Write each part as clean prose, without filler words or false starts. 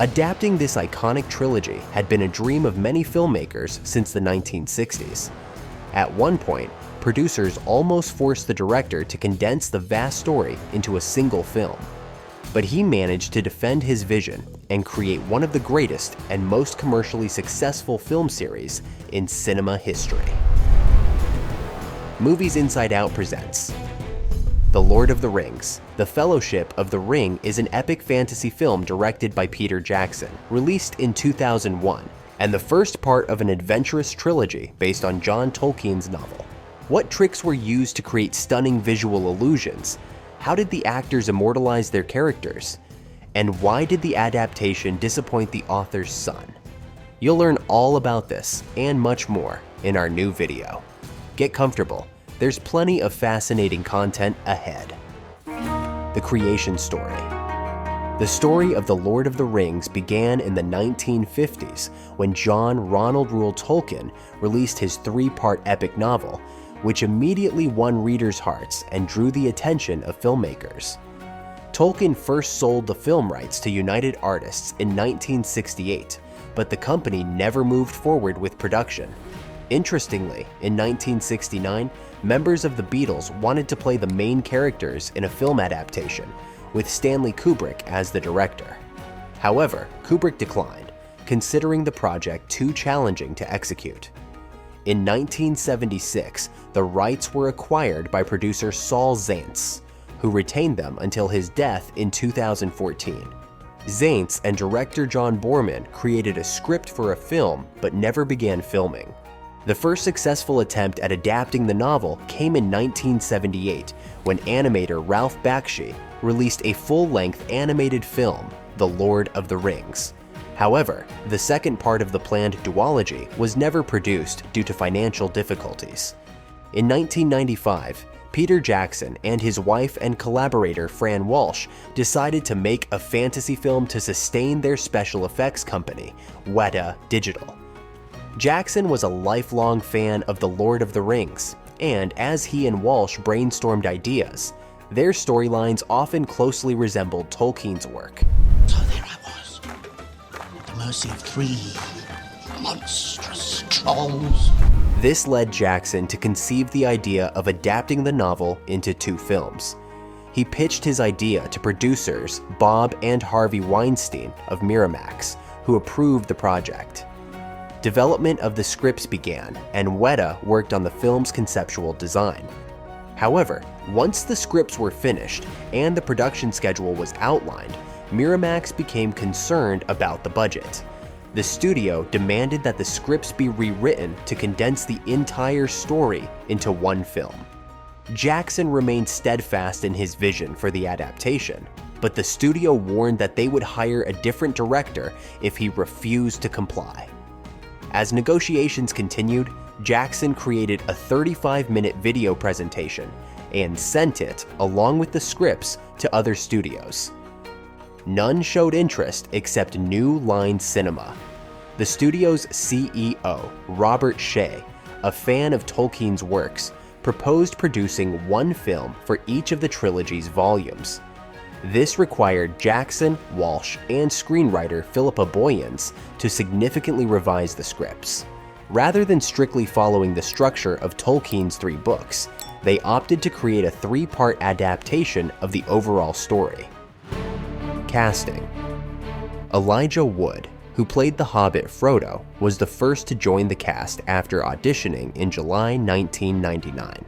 Adapting this iconic trilogy had been a dream of many filmmakers since the 1960s. At one point, producers almost forced the director to condense the vast story into a single film. But he managed to defend his vision and create one of the greatest and most commercially successful film series in cinema history. Movies Inside Out presents The Lord of the Rings. The Fellowship of the Ring is an epic fantasy film directed by Peter Jackson, released in 2001, and the first part of an adventurous trilogy based on John Tolkien's novel. What tricks were used to create stunning visual illusions? How did the actors immortalize their characters? And why did the adaptation disappoint the author's son? You'll learn all about this and much more in our new video. Get comfortable, there's plenty of fascinating content ahead. The creation story. The story of The Lord of the Rings began in the 1950s when John Ronald Reuel Tolkien released his three-part epic novel, which immediately won readers' hearts and drew the attention of filmmakers. Tolkien first sold the film rights to United Artists in 1968, but the company never moved forward with production. Interestingly, in 1969, members of the Beatles wanted to play the main characters in a film adaptation, with Stanley Kubrick as the director. However, Kubrick declined, considering the project too challenging to execute. In 1976, the rights were acquired by producer Saul Zaentz, who retained them until his death in 2014. Zaentz and director John Boorman created a script for a film but never began filming. The first successful attempt at adapting the novel came in 1978 when animator Ralph Bakshi released a full-length animated film, The Lord of the Rings. However, the second part of the planned duology was never produced due to financial difficulties. In 1995, Peter Jackson and his wife and collaborator Fran Walsh decided to make a fantasy film to sustain their special effects company, Weta Digital. Jackson was a lifelong fan of The Lord of the Rings, and as he and Walsh brainstormed ideas, their storylines often closely resembled Tolkien's work. So there I was, at the mercy of three monstrous trolls. This led Jackson to conceive the idea of adapting the novel into two films. He pitched his idea to producers Bob and Harvey Weinstein of Miramax, who approved the project. Development of the scripts began, and Weta worked on the film's conceptual design. However, once the scripts were finished and the production schedule was outlined, Miramax became concerned about the budget. The studio demanded that the scripts be rewritten to condense the entire story into one film. Jackson remained steadfast in his vision for the adaptation, but the studio warned that they would hire a different director if he refused to comply. As negotiations continued, Jackson created a 35-minute video presentation and sent it, along with the scripts, to other studios. None showed interest except New Line Cinema. The studio's CEO, Robert Shea, a fan of Tolkien's works, proposed producing one film for each of the trilogy's volumes. This required Jackson, Walsh, and screenwriter Philippa Boyens to significantly revise the scripts. Rather than strictly following the structure of Tolkien's three books, they opted to create a three-part adaptation of the overall story. Casting. Elijah Wood, who played the Hobbit Frodo, was the first to join the cast after auditioning in July 1999.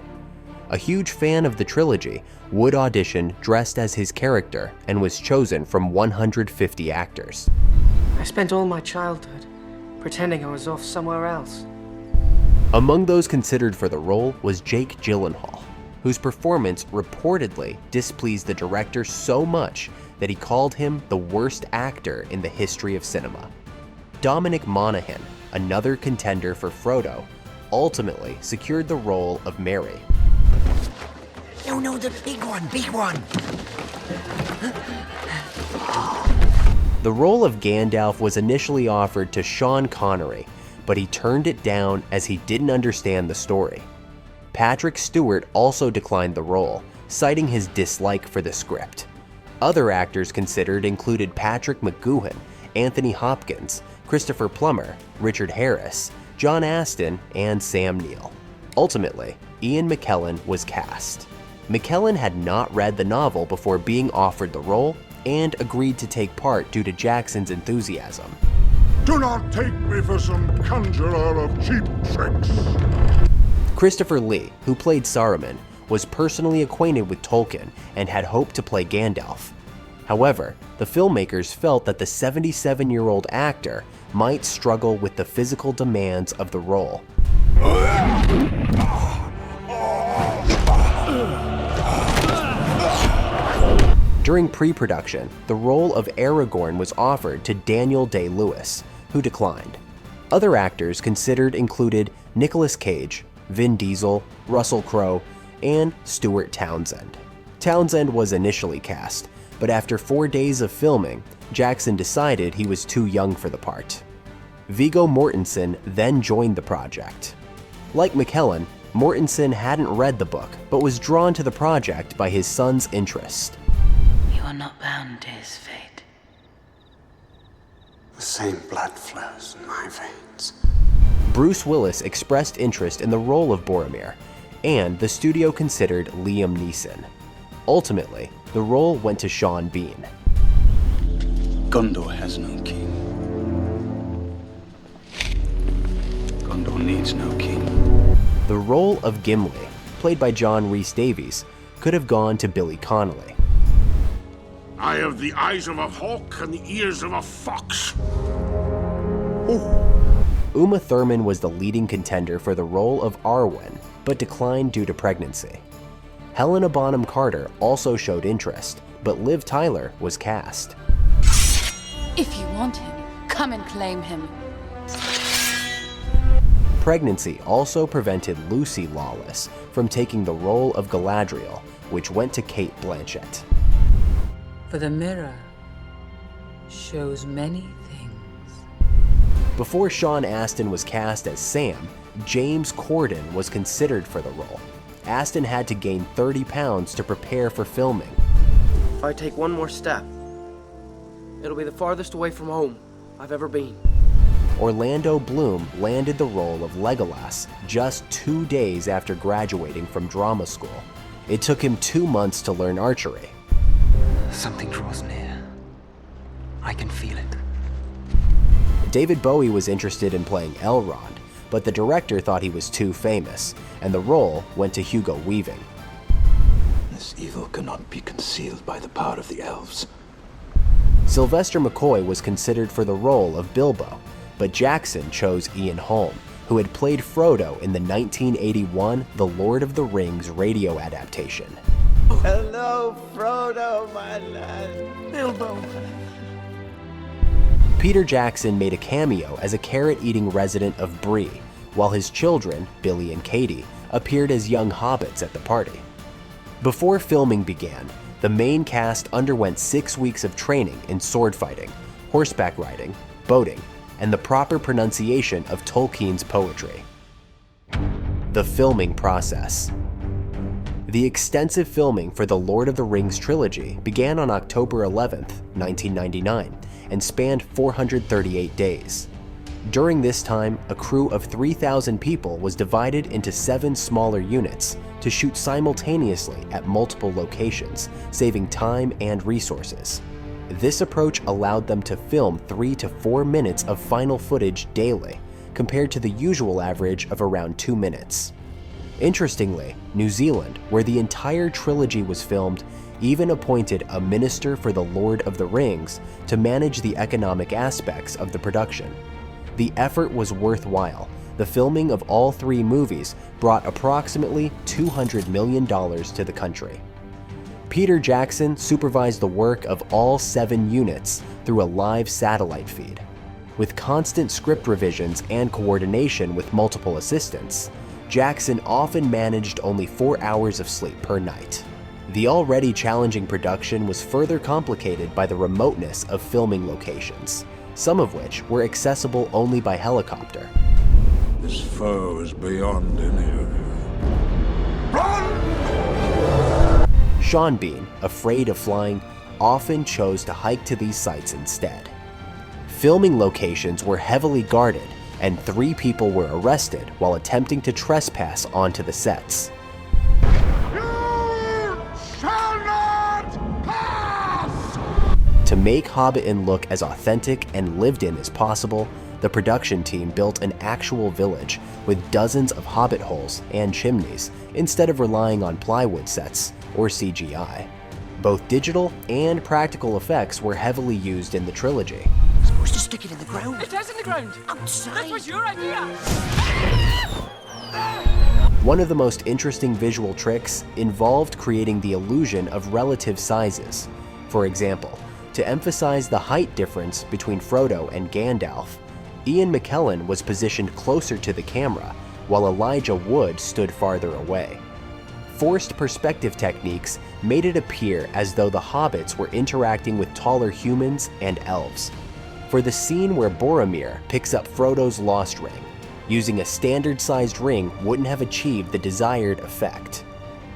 A huge fan of the trilogy, Wood auditioned dressed as his character and was chosen from 150 actors. I spent all my childhood pretending I was off somewhere else. Among those considered for the role was Jake Gyllenhaal, whose performance reportedly displeased the director so much that he called him the worst actor in the history of cinema. Dominic Monaghan, another contender for Frodo, ultimately secured the role of Merry. No, the big one. The role of Gandalf was initially offered to Sean Connery, but he turned it down as he didn't understand the story. Patrick Stewart also declined the role, citing his dislike for the script. Other actors considered included Patrick McGoohan Anthony Hopkins, Christopher Plummer, Richard Harris, John Astin, and Sam Neill. Ultimately, Ian McKellen was cast. McKellen had not read the novel before being offered the role and agreed to take part due to Jackson's enthusiasm. Do not take me for some conjurer of cheap tricks. Christopher Lee, who played Saruman, was personally acquainted with Tolkien and had hoped to play Gandalf. However, the filmmakers felt that the 77-year-old actor might struggle with the physical demands of the role. During pre-production, the role of Aragorn was offered to Daniel Day-Lewis, who declined. Other actors considered included Nicolas Cage, Vin Diesel, Russell Crowe, and Stuart Townsend. Townsend was initially cast, but after 4 days of filming, Jackson decided he was too young for the part. Viggo Mortensen then joined the project. Like McKellen, Mortensen hadn't read the book, but was drawn to the project by his son's interest. You are not bound to his fate. The same blood flows in my veins. Bruce Willis expressed interest in the role of Boromir, and the studio considered Liam Neeson. Ultimately, the role went to Sean Bean. Gondor has no king. Gondor needs no king. The role of Gimli, played by John Rhys Davies, could have gone to Billy Connolly. I have the eyes of a hawk and the ears of a fox. Uma Thurman was the leading contender for the role of Arwen, but declined due to pregnancy. Helena Bonham Carter also showed interest, but Liv Tyler was cast. If you want him, come and claim him. Pregnancy also prevented Lucy Lawless from taking the role of Galadriel, which went to Cate Blanchett. For the mirror shows many things. Before Sean Astin was cast as Sam, James Corden was considered for the role. Astin had to gain 30 pounds to prepare for filming. If I take one more step, it'll be the farthest away from home I've ever been. Orlando Bloom landed the role of Legolas just 2 days after graduating from drama school. It took him 2 months to learn archery. Something draws near. I can feel it. David Bowie was interested in playing Elrond, but the director thought he was too famous, and the role went to Hugo Weaving. This evil cannot be concealed by the power of the elves. Sylvester McCoy was considered for the role of Bilbo, but Jackson chose Ian Holm, who had played Frodo in the 1981 The Lord of the Rings radio adaptation. Hello, Frodo, my lad. Bilbo. Peter Jackson made a cameo as a carrot-eating resident of Bree, while his children, Billy and Katie, appeared as young hobbits at the party. Before filming began, the main cast underwent 6 weeks of training in sword fighting, horseback riding, boating, and the proper pronunciation of Tolkien's poetry. The filming process. The extensive filming for the Lord of the Rings trilogy began on October 11th, 1999, and spanned 438 days. During this time, a crew of 3,000 people was divided into 7 smaller units to shoot simultaneously at multiple locations, saving time and resources. This approach allowed them to film 3 to 4 minutes of final footage daily, compared to the usual average of around 2 minutes. Interestingly, New Zealand, where the entire trilogy was filmed, even appointed a minister for the Lord of the Rings to manage the economic aspects of the production. The effort was worthwhile. The filming of all 3 movies brought approximately $200 million to the country. Peter Jackson supervised the work of all 7 units through a live satellite feed. With constant script revisions and coordination with multiple assistants, Jackson often managed only 4 hours of sleep per night. The already challenging production was further complicated by the remoteness of filming locations, some of which were accessible only by helicopter. This foe is beyond any of you. Run! Sean Bean, afraid of flying, often chose to hike to these sites instead. Filming locations were heavily guarded, and 3 people were arrested while attempting to trespass onto the sets. To make Hobbiton look as authentic and lived in as possible, the production team built an actual village with dozens of hobbit holes and chimneys instead of relying on plywood sets or CGI. Both digital and practical effects were heavily used in the trilogy. Supposed to stick it in the ground. It is in the ground. Outside. That was your idea. One of the most interesting visual tricks involved creating the illusion of relative sizes. For example, to emphasize the height difference between Frodo and Gandalf, Ian McKellen was positioned closer to the camera, while Elijah Wood stood farther away. Forced perspective techniques made it appear as though the hobbits were interacting with taller humans and elves. For the scene where Boromir picks up Frodo's lost ring, using a standard-sized ring wouldn't have achieved the desired effect.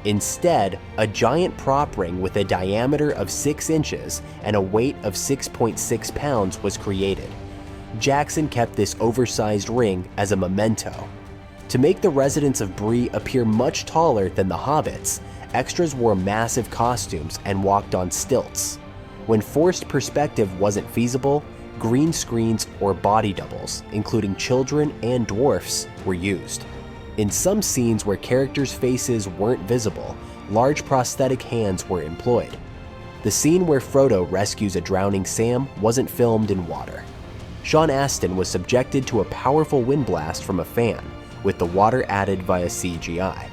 Instead, a giant prop ring with a diameter of 6 inches and a weight of 6.6 pounds was created. Jackson kept this oversized ring as a memento. To make the residents of Bree appear much taller than the hobbits, extras wore massive costumes and walked on stilts. When forced perspective wasn't feasible, green screens or body doubles, including children and dwarfs, were used. In some scenes where characters' faces weren't visible, large prosthetic hands were employed. The scene where Frodo rescues a drowning Sam wasn't filmed in water. Sean Astin was subjected to a powerful wind blast from a fan, with the water added via CGI.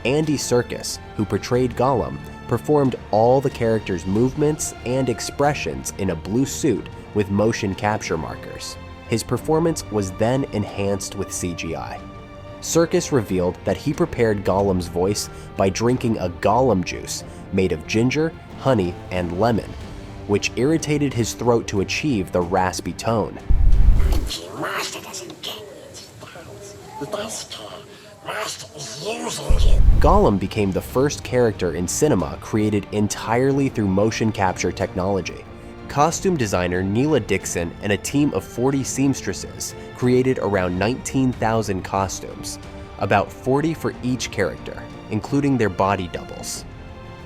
Andy Serkis, who portrayed Gollum, performed all the character's movements and expressions in a blue suit with motion capture markers. His performance was then enhanced with CGI. Serkis revealed that he prepared Gollum's voice by drinking a Gollum juice made of ginger, honey, and lemon, which irritated his throat to achieve the raspy tone. Master doesn't get it. He does care. Master is using you. Gollum became the first character in cinema created entirely through motion capture technology. Costume designer Neela Dixon and a team of 40 seamstresses created around 19,000 costumes, about 40 for each character, including their body doubles.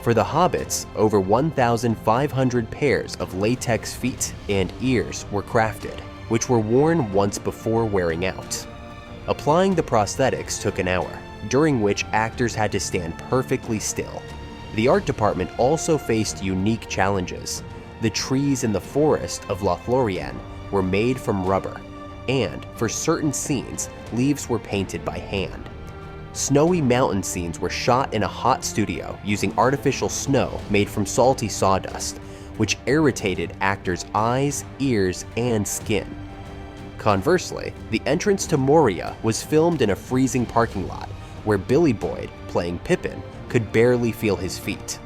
For the hobbits, over 1,500 pairs of latex feet and ears were crafted, which were worn once before wearing out. Applying the prosthetics took an hour, during which actors had to stand perfectly still. The art department also faced unique challenges. The trees in the forest of Lothlorien were made from rubber, and for certain scenes, leaves were painted by hand. Snowy mountain scenes were shot in a hot studio using artificial snow made from salty sawdust, which irritated actors' eyes, ears, and skin. Conversely, the entrance to Moria was filmed in a freezing parking lot, where Billy Boyd, playing Pippin, could barely feel his feet.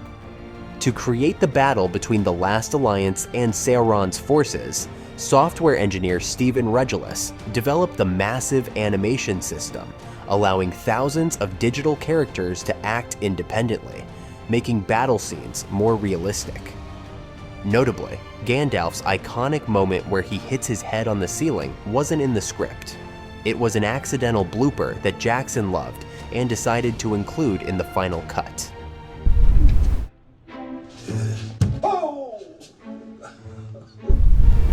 To create the battle between the Last Alliance and Sauron's forces, software engineer Stephen Regulus developed the massive animation system, allowing thousands of digital characters to act independently, making battle scenes more realistic. Notably, Gandalf's iconic moment where he hits his head on the ceiling wasn't in the script. It was an accidental blooper that Jackson loved and decided to include in the final cut.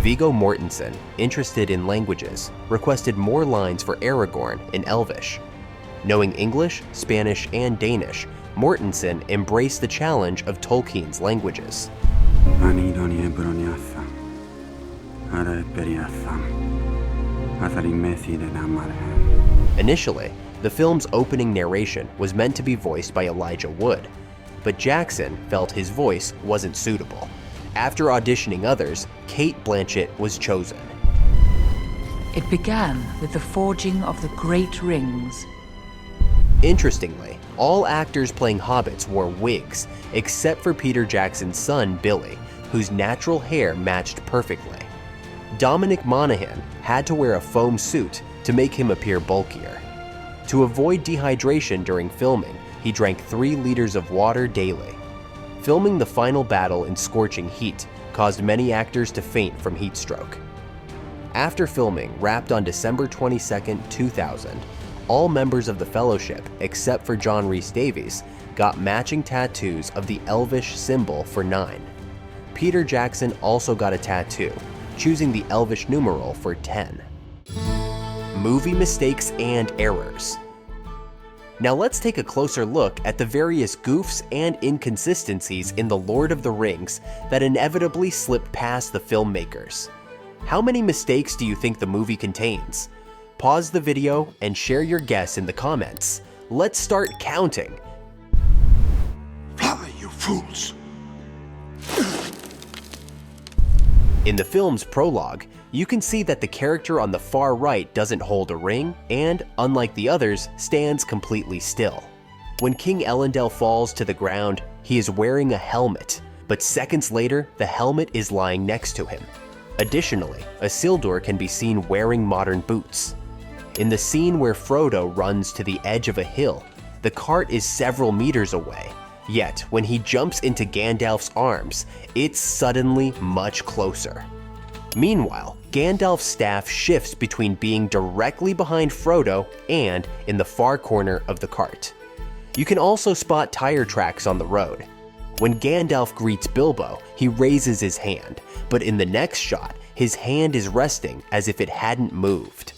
Viggo Mortensen, interested in languages, requested more lines for Aragorn in Elvish. Knowing English, Spanish, and Danish, Mortensen embraced the challenge of Tolkien's languages. Initially, the film's opening narration was meant to be voiced by Elijah Wood, but Jackson felt his voice wasn't suitable. After auditioning others, Cate Blanchett was chosen. It began with the forging of the Great Rings. Interestingly, all actors playing hobbits wore wigs, except for Peter Jackson's son, Billy, whose natural hair matched perfectly. Dominic Monaghan had to wear a foam suit to make him appear bulkier. To avoid dehydration during filming, he drank 3 liters of water daily. Filming the final battle in scorching heat caused many actors to faint from heat stroke. After filming wrapped on December 22, 2000, all members of the Fellowship, except for John Rhys Davies, got matching tattoos of the Elvish symbol for 9. Peter Jackson also got a tattoo, choosing the Elvish numeral for 10. Movie mistakes and errors. Now let's take a closer look at the various goofs and inconsistencies in The Lord of the Rings that inevitably slip past the filmmakers. How many mistakes do you think the movie contains? Pause the video and share your guess in the comments. Let's start counting. Fly, you fools! In the film's prologue, you can see that the character on the far right doesn't hold a ring and, unlike the others, stands completely still. When King Elendil falls to the ground, he is wearing a helmet, but seconds later, the helmet is lying next to him. Additionally, Isildur can be seen wearing modern boots. In the scene where Frodo runs to the edge of a hill, the cart is several meters away, yet when he jumps into Gandalf's arms, it's suddenly much closer. Meanwhile, Gandalf's staff shifts between being directly behind Frodo and in the far corner of the cart. You can also spot tire tracks on the road. When Gandalf greets Bilbo, he raises his hand, but in the next shot, his hand is resting as if it hadn't moved.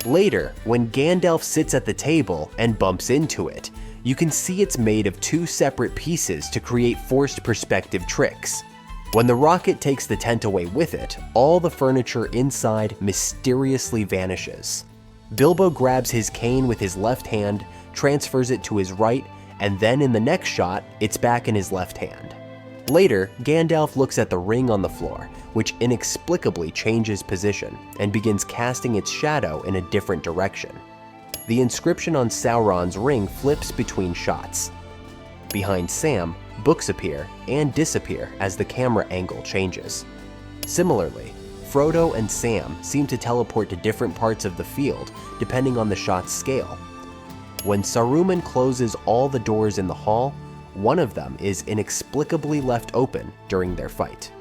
Later, when Gandalf sits at the table and bumps into it, you can see it's made of 2 separate pieces to create forced perspective tricks. When the rocket takes the tent away with it, all the furniture inside mysteriously vanishes. Bilbo grabs his cane with his left hand, transfers it to his right, and then in the next shot, it's back in his left hand. Later, Gandalf looks at the ring on the floor, which inexplicably changes position and begins casting its shadow in a different direction. The inscription on Sauron's ring flips between shots. Behind Sam, books appear and disappear as the camera angle changes. Similarly, Frodo and Sam seem to teleport to different parts of the field depending on the shot's scale. When Saruman closes all the doors in the hall, one of them is inexplicably left open during their fight.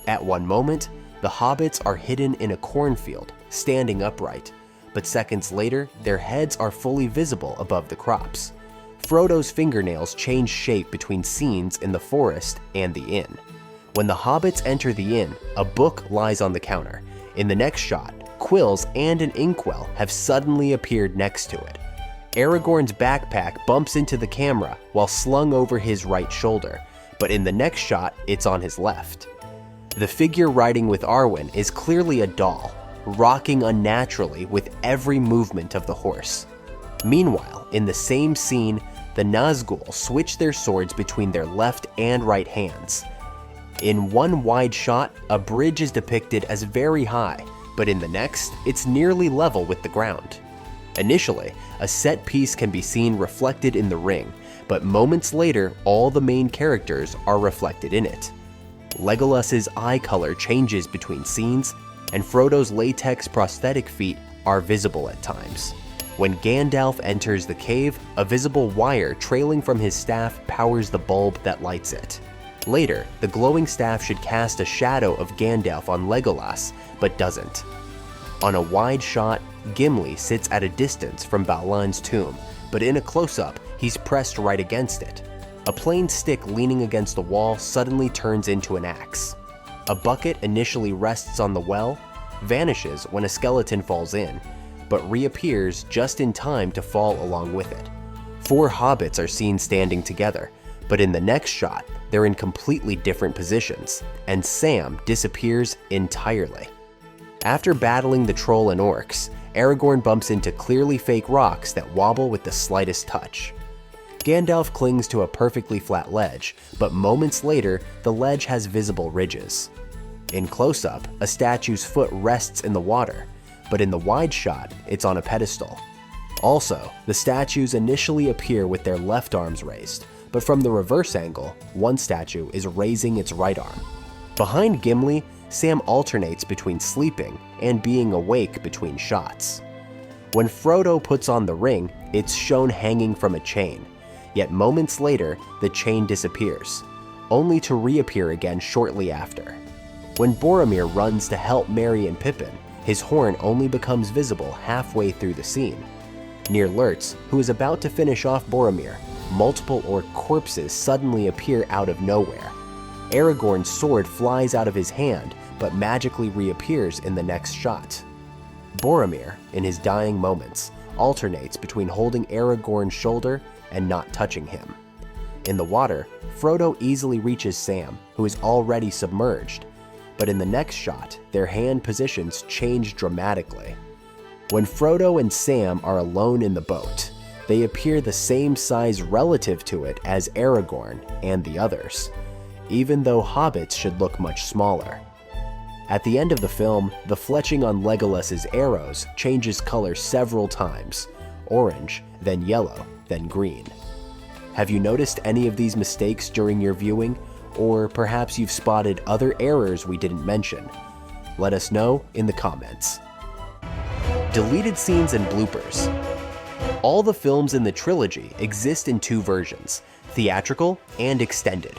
At one moment, the hobbits are hidden in a cornfield, standing upright, but seconds later, their heads are fully visible above the crops. Frodo's fingernails change shape between scenes in the forest and the inn. When the hobbits enter the inn, a book lies on the counter. In the next shot, quills and an inkwell have suddenly appeared next to it. Aragorn's backpack bumps into the camera while slung over his right shoulder, but in the next shot, it's on his left. The figure riding with Arwen is clearly a doll, rocking unnaturally with every movement of the horse. Meanwhile, in the same scene, the Nazgul switch their swords between their left and right hands. In one wide shot, a bridge is depicted as very high, but in the next, it's nearly level with the ground. Initially, a set piece can be seen reflected in the ring, but moments later, all the main characters are reflected in it. Legolas's eye color changes between scenes, and Frodo's latex prosthetic feet are visible at times. When Gandalf enters the cave, a visible wire trailing from his staff powers the bulb that lights it. Later, the glowing staff should cast a shadow of Gandalf on Legolas, but doesn't. On a wide shot, Gimli sits at a distance from Balon's tomb, but in a close-up, he's pressed right against it. A plain stick leaning against the wall suddenly turns into an axe. A bucket initially rests on the well, vanishes when a skeleton falls in, but reappears just in time to fall along with it. 4 hobbits are seen standing together, but in the next shot, they're in completely different positions, and Sam disappears entirely. After battling the troll and orcs, Aragorn bumps into clearly fake rocks that wobble with the slightest touch. Gandalf clings to a perfectly flat ledge, but moments later, the ledge has visible ridges. In close-up, a statue's foot rests in the water, but in the wide shot, it's on a pedestal. Also, the statues initially appear with their left arms raised, but from the reverse angle, one statue is raising its right arm. Behind Gimli, Sam alternates between sleeping and being awake between shots. When Frodo puts on the ring, it's shown hanging from a chain, yet moments later, the chain disappears, only to reappear again shortly after. When Boromir runs to help Merry and Pippin, His horn only becomes visible halfway through the scene. Near Lurtz, who is about to finish off Boromir, multiple orc corpses suddenly appear out of nowhere. Aragorn's sword flies out of his hand, but magically reappears in the next shot. Boromir, in his dying moments, alternates between holding Aragorn's shoulder and not touching him. In the water, Frodo easily reaches Sam, who is already submerged, but in the next shot, their hand positions change dramatically. When Frodo and Sam are alone in the boat, they appear the same size relative to it as Aragorn and the others, even though hobbits should look much smaller. At the end of the film, the fletching on Legolas's arrows changes color several times, orange, then yellow, then green. Have you noticed any of these mistakes during your viewing, or perhaps you've spotted other errors we didn't mention? Let us know in the comments. Deleted scenes and bloopers. All the films in the trilogy exist in two versions, theatrical and extended.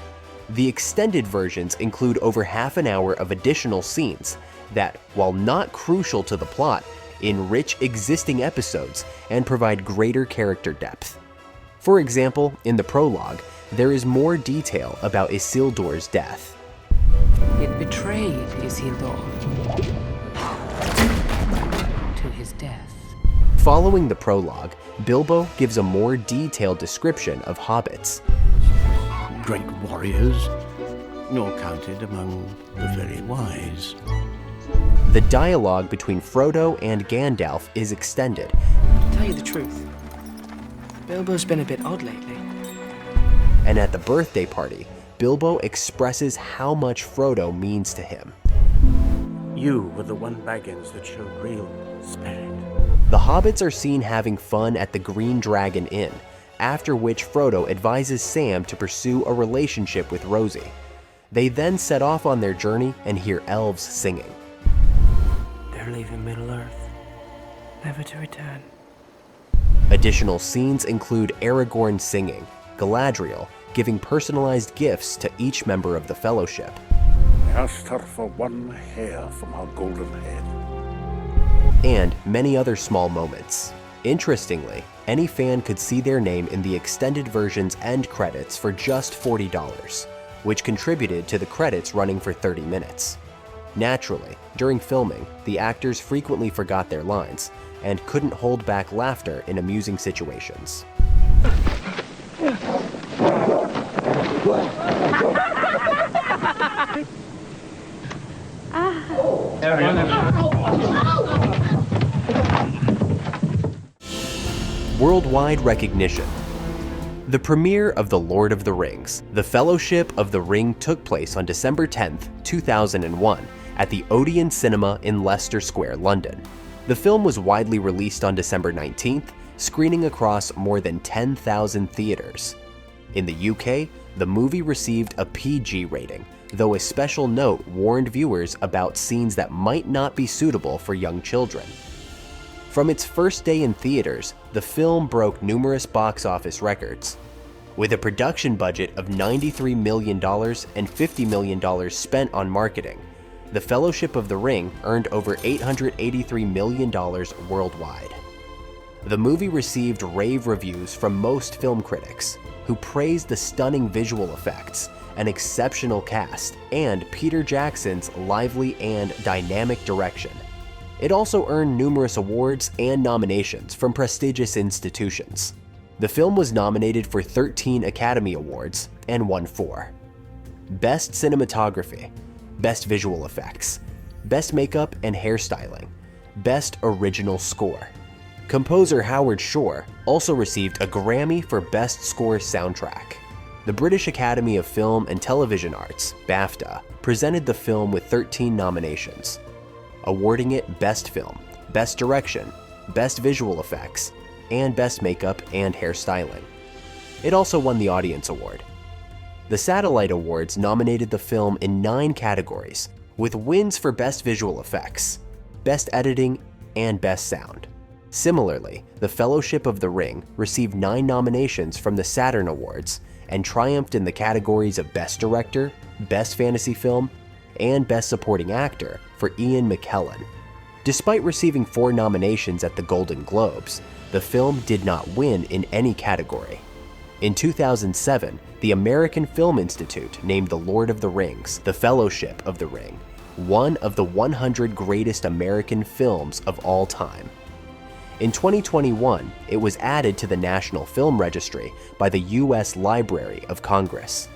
The extended versions include over half an hour of additional scenes that, while not crucial to the plot, enrich existing episodes and provide greater character depth. For example, in the prologue, there is more detail about Isildur's death. It betrayed Isildur to his death. Following the prologue, Bilbo gives a more detailed description of hobbits. Great warriors, nor counted among the very wise. The dialogue between Frodo and Gandalf is extended. To tell you the truth, Bilbo's been a bit odd lately. And at the birthday party, Bilbo expresses how much Frodo means to him. You were the one Baggins that showed real spirit. The hobbits are seen having fun at the Green Dragon Inn, after which Frodo advises Sam to pursue a relationship with Rosie. They then set off on their journey and hear elves singing. They're leaving Middle-earth, never to return. Additional scenes include Aragorn singing, Galadriel giving personalized gifts to each member of the Fellowship, Asked her for one hair from her golden head. and many other small moments. Interestingly, any fan could see their name in the extended version's end credits for just $40, which contributed to the credits running for 30 minutes. Naturally, during filming, the actors frequently forgot their lines and couldn't hold back laughter in amusing situations. Worldwide recognition. The premiere of The Lord of the Rings, The Fellowship of the Ring took place on December 10th, 2001 at the Odeon Cinema in Leicester Square, London. The film was widely released on December 19th, screening across more than 10,000 theaters. In the UK, the movie received a PG rating, though a special note warned viewers about scenes that might not be suitable for young children. From its first day in theaters, the film broke numerous box office records. With a production budget of $93 million and $50 million spent on marketing, The Fellowship of the Ring earned over $883 million worldwide. The movie received rave reviews from most film critics, who praised the stunning visual effects, an exceptional cast, and Peter Jackson's lively and dynamic direction. It also earned numerous awards and nominations from prestigious institutions. The film was nominated for 13 Academy Awards and won 4. Best Cinematography, Best Visual Effects, Best Makeup and Hairstyling, Best Original Score. Composer Howard Shore also received a Grammy for Best Score Soundtrack. The British Academy of Film and Television Arts, BAFTA, presented the film with 13 nominations, awarding it Best Film, Best Direction, Best Visual Effects, and Best Makeup and Hairstyling. It also won the Audience Award. The Satellite Awards nominated the film in 9 categories, with wins for Best Visual Effects, Best Editing, and Best Sound. Similarly, The Fellowship of the Ring received 9 nominations from the Saturn Awards and triumphed in the categories of Best Director, Best Fantasy Film, and Best Supporting Actor for Ian McKellen. Despite receiving 4 nominations at the Golden Globes, the film did not win in any category. In 2007, the American Film Institute named The Lord of the Rings, The Fellowship of the Ring, one of the 100 greatest American films of all time. In 2021, it was added to the National Film Registry by the U.S. Library of Congress.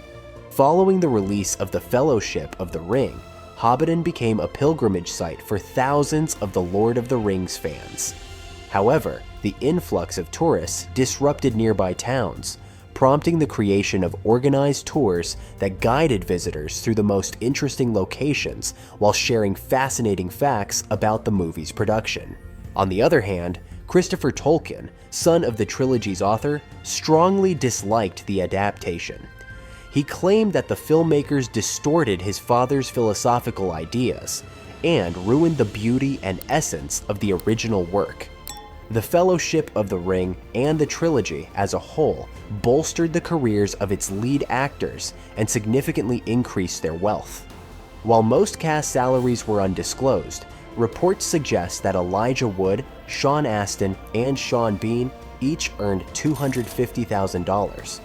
Following the release of The Fellowship of the Ring, Hobbiton became a pilgrimage site for thousands of the Lord of the Rings fans. However, the influx of tourists disrupted nearby towns, prompting the creation of organized tours that guided visitors through the most interesting locations while sharing fascinating facts about the movie's production. On the other hand, Christopher Tolkien, son of the trilogy's author, strongly disliked the adaptation. He claimed that the filmmakers distorted his father's philosophical ideas and ruined the beauty and essence of the original work. The Fellowship of the Ring and the trilogy as a whole bolstered the careers of its lead actors and significantly increased their wealth. While most cast salaries were undisclosed, reports suggest that Elijah Wood, Sean Astin, and Sean Bean each earned $250,000,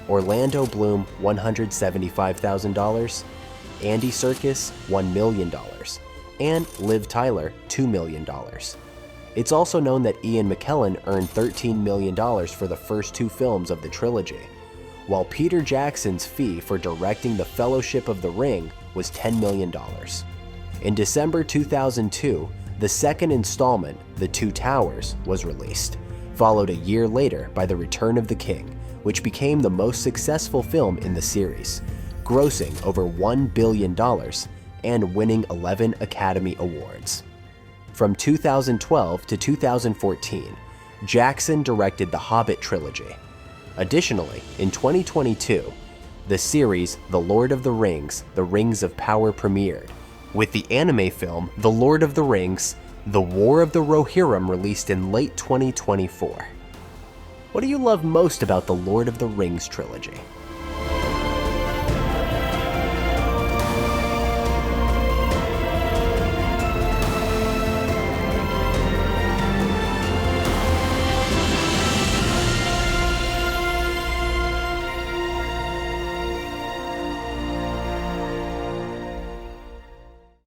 Orlando Bloom $175,000, Andy Serkis $1 million, and Liv Tyler $2 million. It's also known that Ian McKellen earned $13 million for the first 2 films of the trilogy, while Peter Jackson's fee for directing The Fellowship of the Ring was $10 million. In December 2002, the second installment, The Two Towers, was released, followed a year later by The Return of the King, which became the most successful film in the series, grossing over $1 billion and winning 11 Academy Awards. From 2012 to 2014, Jackson directed the Hobbit trilogy. Additionally, in 2022, the series The Lord of the Rings, The Rings of Power premiered, with the anime film The Lord of the Rings, The War of the Rohirrim released in late 2024. What do you love most about the Lord of the Rings trilogy?